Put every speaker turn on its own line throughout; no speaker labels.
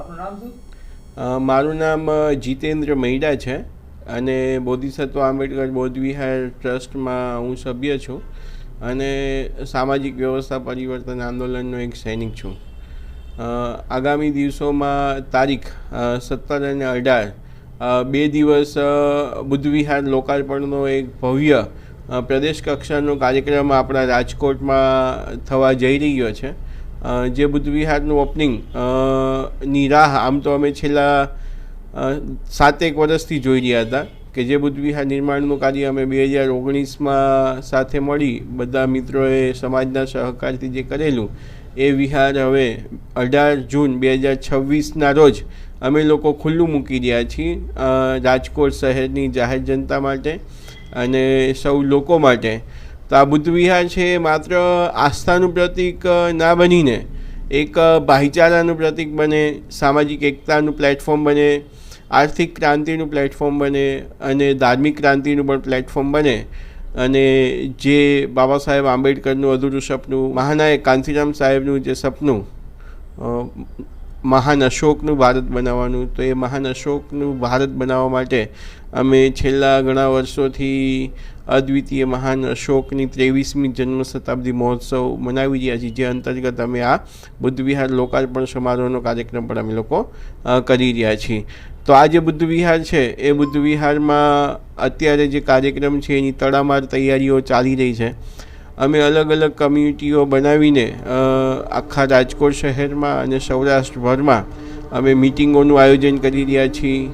આપનું નામ શું?
મારું નામ જીતેન્દ્ર મૈડા છે અને બોધિસત્વ આંબેડકર બૌદ્ધ વિહાર ટ્રસ્ટમાં હું સભ્ય છું અને સામાજિક વ્યવસ્થા પરિવર્તન આંદોલનનો એક સૈનિક છું. આગામી દિવસોમાં તારીખ 17 અને 18 બે દિવસ બુદ્ધ વિહાર લોકાર્પણનો એક ભવ્ય પ્રદેશ કક્ષાનો કાર્યક્રમ આપણા રાજકોટમાં થવા જઈ રહ્યો છે. જે બુદ્ધ વિહારનું ઓપનિંગ ની રાહ આમ તો અમે છેલ્લા 7-1 વર્ષથી જોઈ રહ્યા હતા કે જે બુદ્ધ વિહાર નિર્માણનું કાર્ય અમે 2019માં સાથે મળી બધા મિત્રોએ સમાજના સહકારથી જે કરેલું એ વિહાર હવે 18 જૂન 2026ના રોજ અમે લોકો ખુલ્લું મૂકી રહ્યા છીએ રાજકોટ શહેરની જાહેર જનતા માટે અને સૌ લોકો માટે. તો આ બુદ્ધ વિહાર છે માત્ર આસ્થાનું પ્રતીક ના બનીને એક ભાઈચારાનું પ્રતીક બને, સામાજિક એકતાનું પ્લેટફોર્મ બને, આર્થિક ક્રાંતિનું પ્લેટફોર્મ બને અને ધાર્મિક ક્રાંતિનું પણ પ્લેટફોર્મ બને અને જે બાબા સાહેબ આંબેડકરનું અધૂરું સપનું, મહાનાયક કાંતિરામ સાહેબનું જે સપનું મહાન અશોકનું ભારત બનાવવાનું, તો એ મહાન અશોકનું ભારત બનાવવા માટે અમે છેલ્લા ઘણા વર્ષોથી અદ્વિતીય મહાન અશોકની 23મી જન્મ શતાબ્દી મહોત્સવ મનાવી રહ્યા છીએ, જે અંતર્ગત અમે આ બુદ્ધ વિહાર લોકાર્પણ સમારોહનો કાર્યક્રમ પણ અમે લોકો કરી રહ્યા છીએ. તો આ જે બુદ્ધ વિહાર છે એ બુદ્ધ વિહારમાં અત્યારે જે કાર્યક્રમ છે એની તડામાર તૈયારીઓ ચાલી રહી છે. અમે અલગ અલગ કમ્યુનિટીઓ બનાવીને આખા રાજકોટ શહેરમાં અને સૌરાષ્ટ્રભરમાં અમે મિટિંગોનું આયોજન કરી રહ્યા છીએ.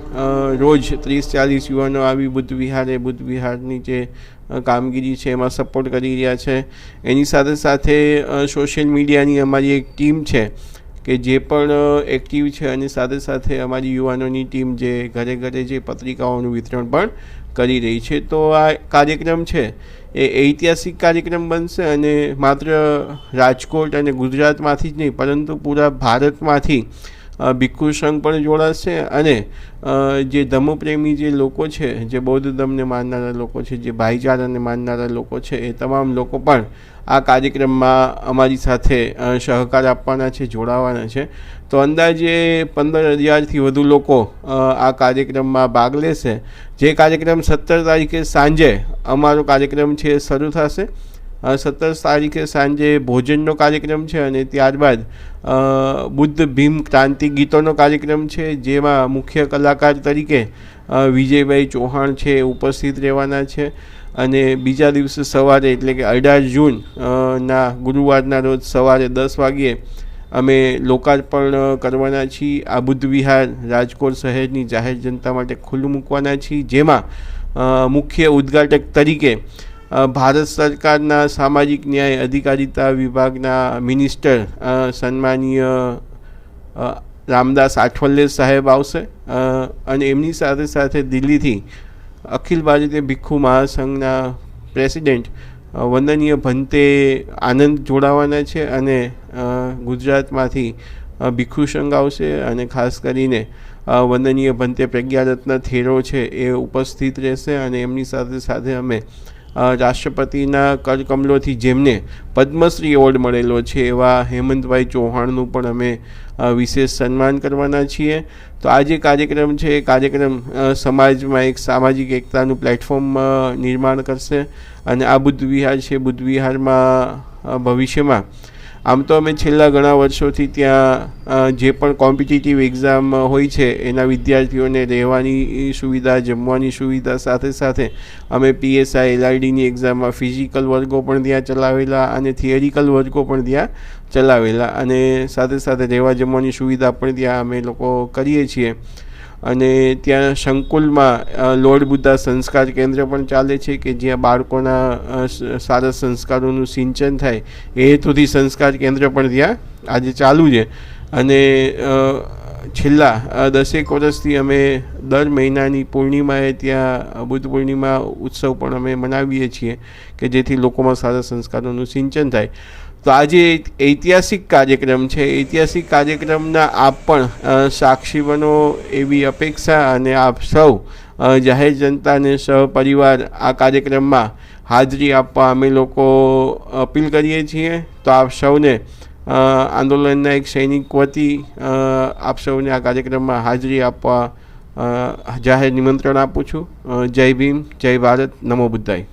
રોજ 30-40 યુવાનો આવી બુદ્ધ વિહારની જે કામગીરી છે એમાં સપોર્ટ કરી રહ્યા છે. એની સાથે સાથે સોશિયલ મીડિયાની અમારી એક ટીમ છે કે જે પણ એક્ટિવ છે અને સાથે સાથે અમારી યુવાનોની ટીમ જે ઘરે ઘરે જે પત્રિકાઓનું વિતરણ પણ કરી રહી છે. તો આ કાર્યક્રમ છે એ ઐતિહાસિક કાર્યક્રમ બનશે અને માત્ર રાજકોટ અને ગુજરાતમાંથી જ નહીં પરંતુ પૂરા ભારતમાંથી ભિક્ષુ સંઘ પણ જોડાશે અને જે ધમ્મપ્રેમી જે લોકો છે, જે બૌદ્ધ ધર્મને માનનારા લોકો છે, જે ભાઈચારાને માનનારા લોકો છે, એ તમામ લોકો પણ આ કાર્યક્રમમાં અમારી સાથે સહકાર આપવાના છે, જોડાવાના છે. તો અંદાજે 15,000થી વધુ લોકો આ કાર્યક્રમમાં ભાગ લેશે. જે કાર્યક્રમ 17 તારીખે સાંજે અમારો કાર્યક્રમ છે શરૂ થશે. 17 તારીખે સાંજે ભોજનનો કાર્યક્રમ છે અને ત્યારબાદ બુદ્ધ ભીમ ક્રાંતિ ગીતોનો કાર્યક્રમ છે, જેમાં મુખ્ય કલાકાર તરીકે વિજયભાઈ ચૌહાણ છે ઉપસ્થિત રહેવાના છે. અને બીજા દિવસે સવારે એટલે કે 18 જૂન ના ગુરુવારના રોજ સવારે 10 વાગ્યે અમે લોકાર્પણ કરવાના છીએ. આ બુદ્ધ વિહાર રાજકોટ શહેરની જાહેર જનતા માટે ખુલ્લું મૂકવાના છીએ, જેમાં મુખ્ય ઉદ્ઘાટક તરીકે ભારત સરકારના સામાજિક ન્યાય અધિકારીતા વિભાગના મિનિસ્ટર સન્માનીય રામદાસ આઠવલે સાહેબ આવશે અને એમની સાથે સાથે દિલ્હીથી અખિલ ભારતીય ભિક્ષુ મહાસંઘના પ્રેસિડેન્ટ વંદનીય ભંતે આનંદ જોડાવાના છે અને ગુજરાતમાંથી ભિક્ષુ સંઘ આવશે અને ખાસ કરીને વંદનીય ભંતે પ્રજ્ઞારત્ન થેરો છે એ ઉપસ્થિત રહેશે અને એમની સાથે સાથે અમે રાષ્ટ્રપતિના કરકમલોથી જેમને પદ્મશ્રી એવોર્ડ મળેલો છે એવા હેમંતભાઈ ચૌહાણનું પણ અમે વિશેષ સન્માન કરવાના છીએ. તો આ જે કાર્યક્રમ છે એ કાર્યક્રમ સમાજમાં એક સામાજિક એકતાનું પ્લેટફોર્મ નિર્માણ કરશે અને આ બુદ્ધ વિહાર છે, બુદ્ધ વિહારમાં ભવિષ્યમાં આમ તો અમે છેલ્લા ઘણા વર્ષોથી ત્યાં જે પણ કોમ્પિટિટિવ એક્ઝામ હોય છે એના વિદ્યાર્થીઓને રહેવાની સુવિધા, જમવાની સુવિધા સાથે સાથે અમે PSI LRDની એક્ઝામમાં ફિઝિકલ વર્ગો પણ ત્યાં ચલાવેલા અને થિયરિકલ વર્ગો પણ ત્યાં ચલાવેલા અને સાથે સાથે રહેવા જમવાની સુવિધા પણ ત્યાં અમે લોકો કરીએ છીએ. અને ત્યાં સંકુલમાં લોર્ડ બુદ્ધા સંસ્કાર કેન્દ્ર પણ ચાલે છે કે જ્યાં બાળકોના સારા સંસ્કારોનું સિંચન થાય એ હેતુથી સંસ્કાર કેન્દ્ર પણ ત્યાં આજે ચાલુ છે. અને છેલ્લા 10 વર્ષથી અમે દર મહિનાની પૂર્ણિમાએ ત્યાં બુદ્ધ પૂર્ણિમા ઉત્સવ પણ અમે મનાવીએ છીએ કે જેથી લોકોમાં સારા સંસ્કારોનું સિંચન થાય. તો આજે ઐતિહાસિક કાર્યક્રમ છે, ઐતિહાસિક કાર્યક્રમના આપ પણ સાક્ષી બનો એવી અપેક્ષા અને આપ સૌ જાહેર જનતાને સહપરિવાર આ કાર્યક્રમમાં હાજરી આપવા અમે લોકો અપીલ કરીએ છીએ. તો આપ સૌને આંદોલનના એક સૈનિક વતી આપ સૌને આ કાર્યક્રમમાં હાજરી આપવા જાહેર નિમંત્રણ આપું છું. જય ભીમ, જય ભારત, નમો બુદ્ધાય.